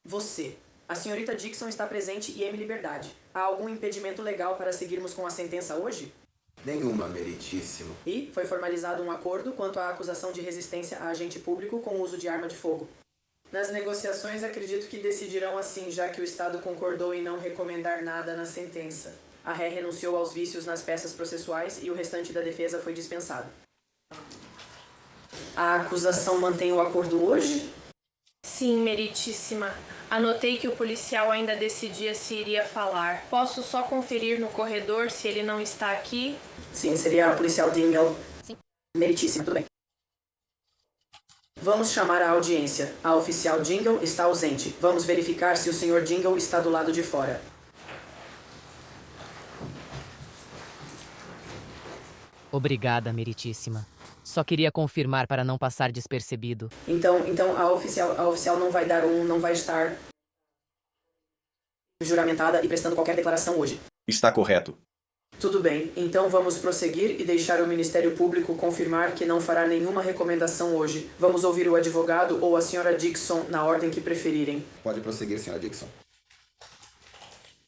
Você. A senhorita Dixon está presente e em liberdade. Há algum impedimento legal para seguirmos com a sentença hoje? Nenhuma, meritíssimo. E foi formalizado um acordo quanto à acusação de resistência a agente público com o uso de arma de fogo. Nas negociações, acredito que decidirão assim, já que o Estado concordou em não recomendar nada na sentença. A ré renunciou aos vícios nas peças processuais e o restante da defesa foi dispensado. A acusação mantém o acordo hoje? Sim, meritíssima. Anotei que o policial ainda decidia se iria falar. Posso só conferir no corredor se ele não está aqui? Sim, seria a policial Dingle. Sim. Meritíssima, tudo bem. Vamos chamar a audiência. A oficial Dingle está ausente. Vamos verificar se o Sr. Dingle está do lado de fora. Obrigada, meritíssima. Só queria confirmar para não passar despercebido. Então a oficial não vai estar juramentada e prestando qualquer declaração hoje. Está correto. Tudo bem, então vamos prosseguir e deixar o Ministério Público confirmar que não fará nenhuma recomendação hoje. Vamos ouvir o advogado ou a senhora Dixon na ordem que preferirem. Pode prosseguir, senhora Dixon.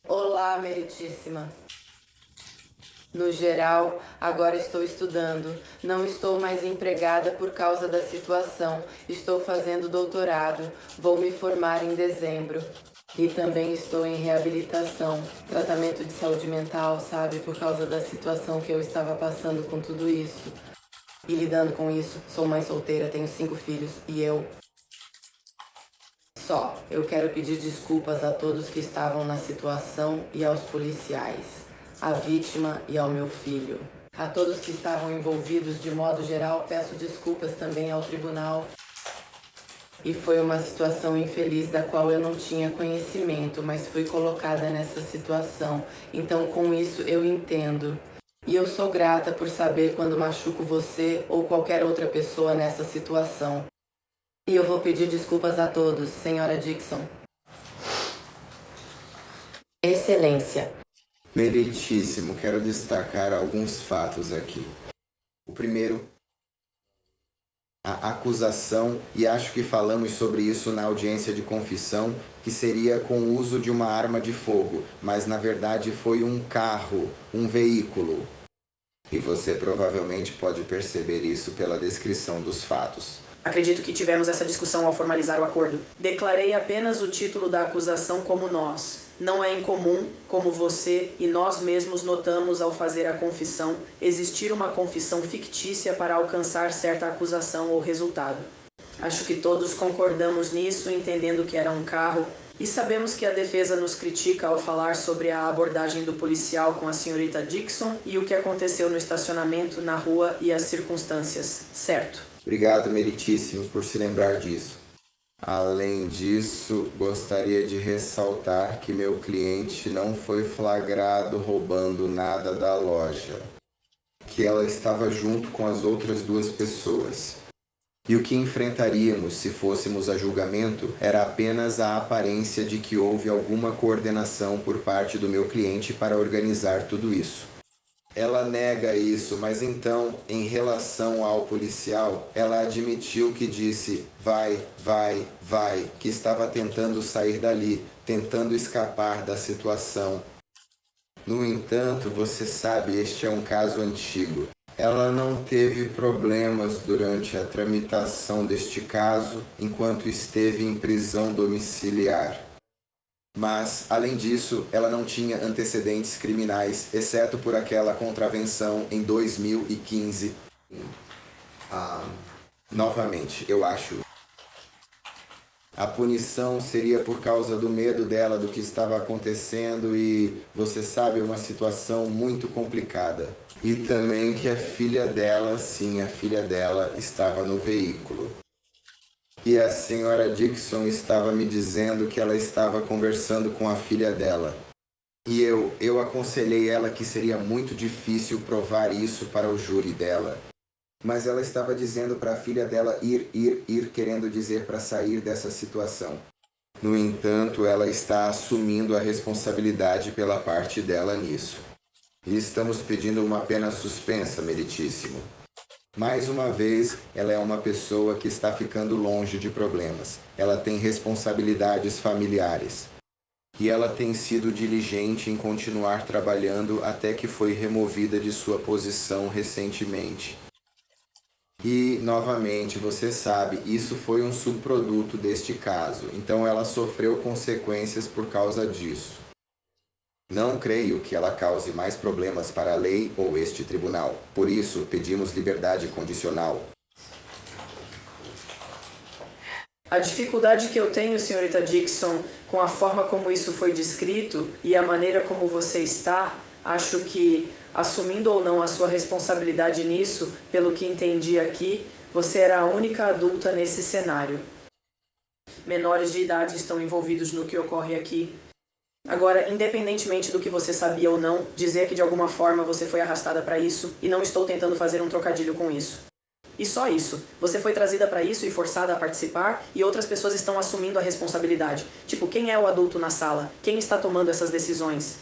Olá, meritíssima. No geral, agora estou estudando. Não estou mais empregada por causa da situação. Estou fazendo doutorado. Vou me formar em dezembro. E também estou em reabilitação, tratamento de saúde mental, sabe? Por causa da situação que eu estava passando com tudo isso. E lidando com isso, sou mãe solteira, tenho 5 filhos e eu... Eu quero pedir desculpas a todos que estavam na situação e aos policiais, à vítima e ao meu filho. A todos que estavam envolvidos de modo geral, peço desculpas também ao tribunal. E foi uma situação infeliz da qual eu não tinha conhecimento, mas fui colocada nessa situação. Então, com isso, eu entendo. E eu sou grata por saber quando machuco você ou qualquer outra pessoa nessa situação. E eu vou pedir desculpas a todos, senhora Dixon. Excelência. Meritíssimo, quero destacar alguns fatos aqui. O primeiro, a acusação, e acho que falamos sobre isso na audiência de confissão, que seria com o uso de uma arma de fogo, mas na verdade foi um carro, um veículo. E você provavelmente pode perceber isso pela descrição dos fatos. Acredito que tivemos essa discussão ao formalizar o acordo. Declarei apenas o título da acusação como nós. Não é incomum, como você e nós mesmos notamos ao fazer a confissão, existir uma confissão fictícia para alcançar certa acusação ou resultado. Acho que todos concordamos nisso, entendendo que era um carro, e sabemos que a defesa nos critica ao falar sobre a abordagem do policial com a senhorita Dixon e o que aconteceu no estacionamento, na rua e as circunstâncias, certo? Obrigado, meritíssimo, por se lembrar disso. Além disso, gostaria de ressaltar que meu cliente não foi flagrado roubando nada da loja, que ela estava junto com as outras 2 pessoas. E o que enfrentaríamos se fôssemos a julgamento era apenas a aparência de que houve alguma coordenação por parte do meu cliente para organizar tudo isso. Ela nega isso, mas então, em relação ao policial, ela admitiu que disse vai, que estava tentando sair dali, tentando escapar da situação. No entanto, você sabe, este é um caso antigo. Ela não teve problemas durante a tramitação deste caso, enquanto esteve em prisão domiciliar. Mas, além disso, ela não tinha antecedentes criminais, exceto por aquela contravenção em 2015. Novamente, eu acho. A punição seria por causa do medo dela do que estava acontecendo e, você sabe, uma situação muito complicada. E também que a filha dela, sim, a filha dela estava no veículo. E a senhora Dixon estava me dizendo que ela estava conversando com a filha dela. E eu aconselhei ela que seria muito difícil provar isso para o júri dela. Mas ela estava dizendo para a filha dela ir, querendo dizer para sair dessa situação. No entanto, ela está assumindo a responsabilidade pela parte dela nisso. E estamos pedindo uma pena suspensa, meritíssimo. Mais uma vez, ela é uma pessoa que está ficando longe de problemas. Ela tem responsabilidades familiares. E ela tem sido diligente em continuar trabalhando até que foi removida de sua posição recentemente. E, novamente, você sabe, isso foi um subproduto deste caso, então ela sofreu consequências por causa disso. Não creio que ela cause mais problemas para a lei ou este tribunal. Por isso, pedimos liberdade condicional. A dificuldade que eu tenho, senhorita Dixon, com a forma como isso foi descrito e a maneira como você está, acho que, assumindo ou não a sua responsabilidade nisso, pelo que entendi aqui, você era a única adulta nesse cenário. Menores de idade estão envolvidos no que ocorre aqui. Agora, independentemente do que você sabia ou não, dizer que de alguma forma você foi arrastada para isso, e não estou tentando fazer um trocadilho com isso. E só isso. Você foi trazida para isso e forçada a participar, e outras pessoas estão assumindo a responsabilidade. Tipo, quem é o adulto na sala? Quem está tomando essas decisões?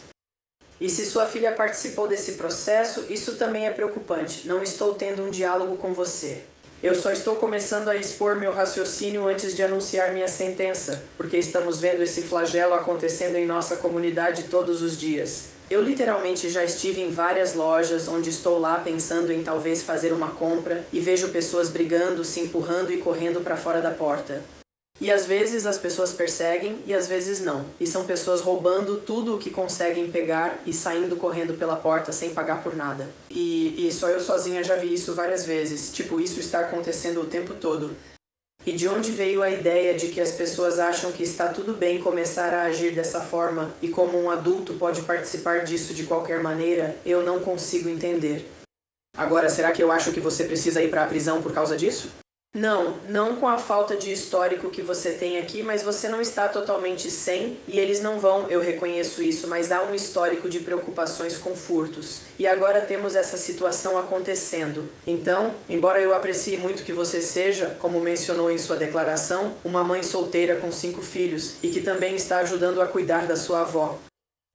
E se sua filha participou desse processo, isso também é preocupante. Não estou tendo um diálogo com você. Eu só estou começando a expor meu raciocínio antes de anunciar minha sentença, porque estamos vendo esse flagelo acontecendo em nossa comunidade todos os dias. Eu literalmente já estive em várias lojas onde estou lá pensando em talvez fazer uma compra e vejo pessoas brigando, se empurrando e correndo para fora da porta. E às vezes as pessoas perseguem e às vezes não. E são pessoas roubando tudo o que conseguem pegar e saindo correndo pela porta sem pagar por nada. E só eu sozinha já vi isso várias vezes. Tipo, isso está acontecendo o tempo todo. E de onde veio a ideia de que as pessoas acham que está tudo bem começar a agir dessa forma e como um adulto pode participar disso de qualquer maneira, eu não consigo entender. Agora, será que eu acho que você precisa ir para a prisão por causa disso? Não com a falta de histórico que você tem aqui, mas você não está totalmente sem, e eles não vão, eu reconheço isso, mas há um histórico de preocupações com furtos. E agora temos essa situação acontecendo. Então, embora eu aprecie muito que você seja, como mencionou em sua declaração, uma mãe solteira com 5 filhos, e que também está ajudando a cuidar da sua avó.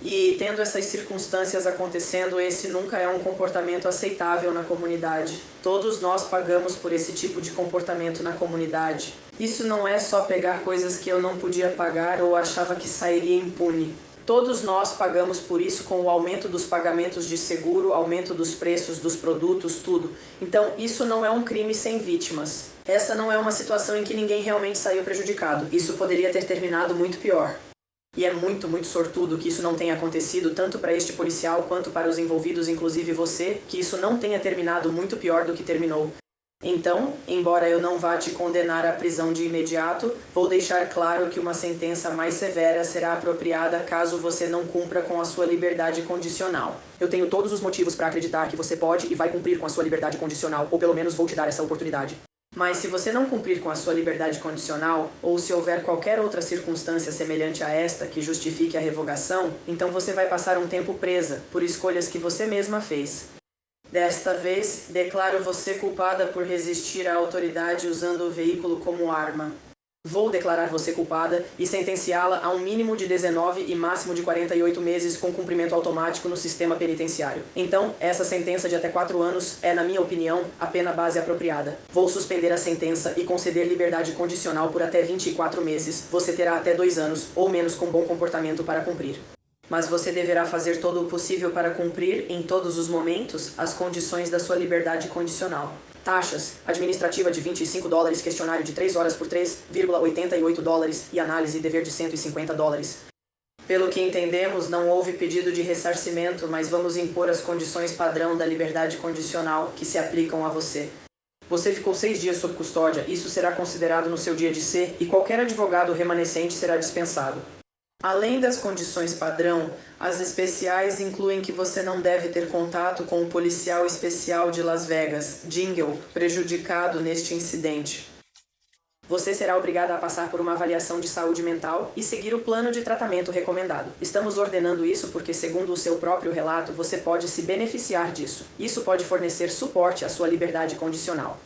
E tendo essas circunstâncias acontecendo, esse nunca é um comportamento aceitável na comunidade. Todos nós pagamos por esse tipo de comportamento na comunidade. Isso não é só pegar coisas que eu não podia pagar ou achava que sairia impune. Todos nós pagamos por isso com o aumento dos pagamentos de seguro, aumento dos preços dos produtos, tudo. Então, isso não é um crime sem vítimas. Essa não é uma situação em que ninguém realmente saiu prejudicado. Isso poderia ter terminado muito pior. E é muito, muito sortudo que isso não tenha acontecido tanto para este policial quanto para os envolvidos, inclusive você, que isso não tenha terminado muito pior do que terminou. Então, embora eu não vá te condenar à prisão de imediato, vou deixar claro que uma sentença mais severa será apropriada caso você não cumpra com a sua liberdade condicional. Eu tenho todos os motivos para acreditar que você pode e vai cumprir com a sua liberdade condicional, ou pelo menos vou te dar essa oportunidade. Mas se você não cumprir com a sua liberdade condicional, ou se houver qualquer outra circunstância semelhante a esta que justifique a revogação, então você vai passar um tempo presa, por escolhas que você mesma fez. Desta vez, declaro você culpada por resistir à autoridade usando o veículo como arma. Vou declarar você culpada e sentenciá-la a um mínimo de 19 e máximo de 48 meses com cumprimento automático no sistema penitenciário. Então, essa sentença de até 4 anos é, na minha opinião, a pena base apropriada. Vou suspender a sentença e conceder liberdade condicional por até 24 meses. Você terá até 2 anos, ou menos, com bom comportamento para cumprir. Mas você deverá fazer todo o possível para cumprir, em todos os momentos, as condições da sua liberdade condicional. Taxas, administrativa de $25, questionário de 3 horas por $3,88 e análise e dever de $150. Pelo que entendemos, não houve pedido de ressarcimento, mas vamos impor as condições padrão da liberdade condicional que se aplicam a você. Você ficou 6 dias sob custódia, isso será considerado no seu dia de ser e qualquer advogado remanescente será dispensado. Além das condições padrão, as especiais incluem que você não deve ter contato com o policial especial de Las Vegas, Jingle, prejudicado neste incidente. Você será obrigada a passar por uma avaliação de saúde mental e seguir o plano de tratamento recomendado. Estamos ordenando isso porque, segundo o seu próprio relato, você pode se beneficiar disso. Isso pode fornecer suporte à sua liberdade condicional.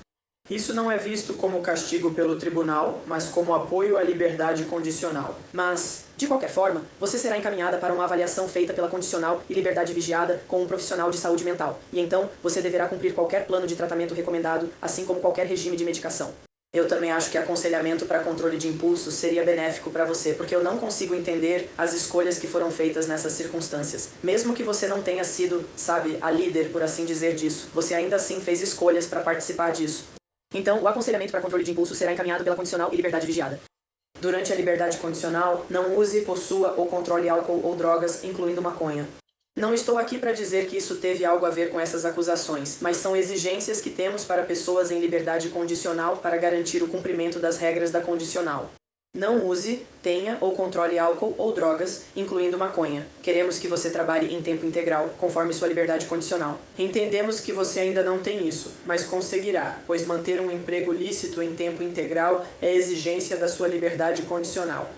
Isso não é visto como castigo pelo tribunal, mas como apoio à liberdade condicional. Mas, de qualquer forma, você será encaminhada para uma avaliação feita pela condicional e liberdade vigiada com um profissional de saúde mental. E então, você deverá cumprir qualquer plano de tratamento recomendado, assim como qualquer regime de medicação. Eu também acho que aconselhamento para controle de impulsos seria benéfico para você, porque eu não consigo entender as escolhas que foram feitas nessas circunstâncias. Mesmo que você não tenha sido, sabe, a líder, por assim dizer, disso, você ainda assim fez escolhas para participar disso. Então, o aconselhamento para controle de impulso será encaminhado pela condicional e liberdade vigiada. Durante a liberdade condicional, não use, possua ou controle álcool ou drogas, incluindo maconha. Não estou aqui para dizer que isso teve algo a ver com essas acusações, mas são exigências que temos para pessoas em liberdade condicional para garantir o cumprimento das regras da condicional. Não use, tenha ou controle álcool ou drogas, incluindo maconha. Queremos que você trabalhe em tempo integral, conforme sua liberdade condicional. Entendemos que você ainda não tem isso, mas conseguirá, pois manter um emprego lícito em tempo integral é exigência da sua liberdade condicional.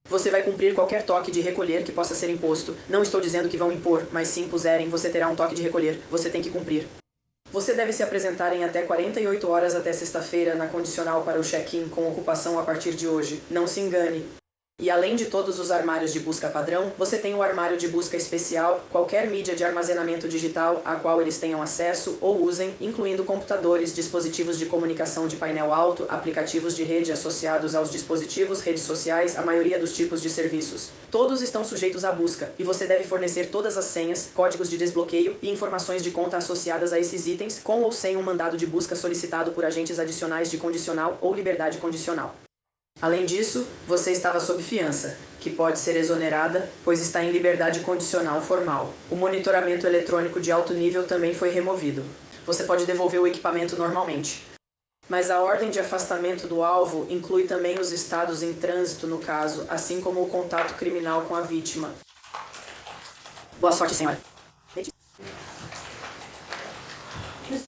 Você vai cumprir qualquer toque de recolher que possa ser imposto. Não estou dizendo que vão impor, mas se impuserem, você terá um toque de recolher. Você tem que cumprir. Você deve se apresentar em até 48 horas até sexta-feira na condicional para o check-in com ocupação a partir de hoje. Não se engane. E além de todos os armários de busca padrão, você tem o armário de busca especial, qualquer mídia de armazenamento digital a qual eles tenham acesso ou usem, incluindo computadores, dispositivos de comunicação de painel alto, aplicativos de rede associados aos dispositivos, redes sociais, a maioria dos tipos de serviços. Todos estão sujeitos à busca, e você deve fornecer todas as senhas, códigos de desbloqueio e informações de conta associadas a esses itens, com ou sem um mandado de busca solicitado por agentes adicionais de condicional ou liberdade condicional. Além disso, você estava sob fiança, que pode ser exonerada, pois está em liberdade condicional formal. O monitoramento eletrônico de alto nível também foi removido. Você pode devolver o equipamento normalmente. Mas a ordem de afastamento do alvo inclui também os estados em trânsito no caso, assim como o contato criminal com a vítima. Boa sorte, senhora.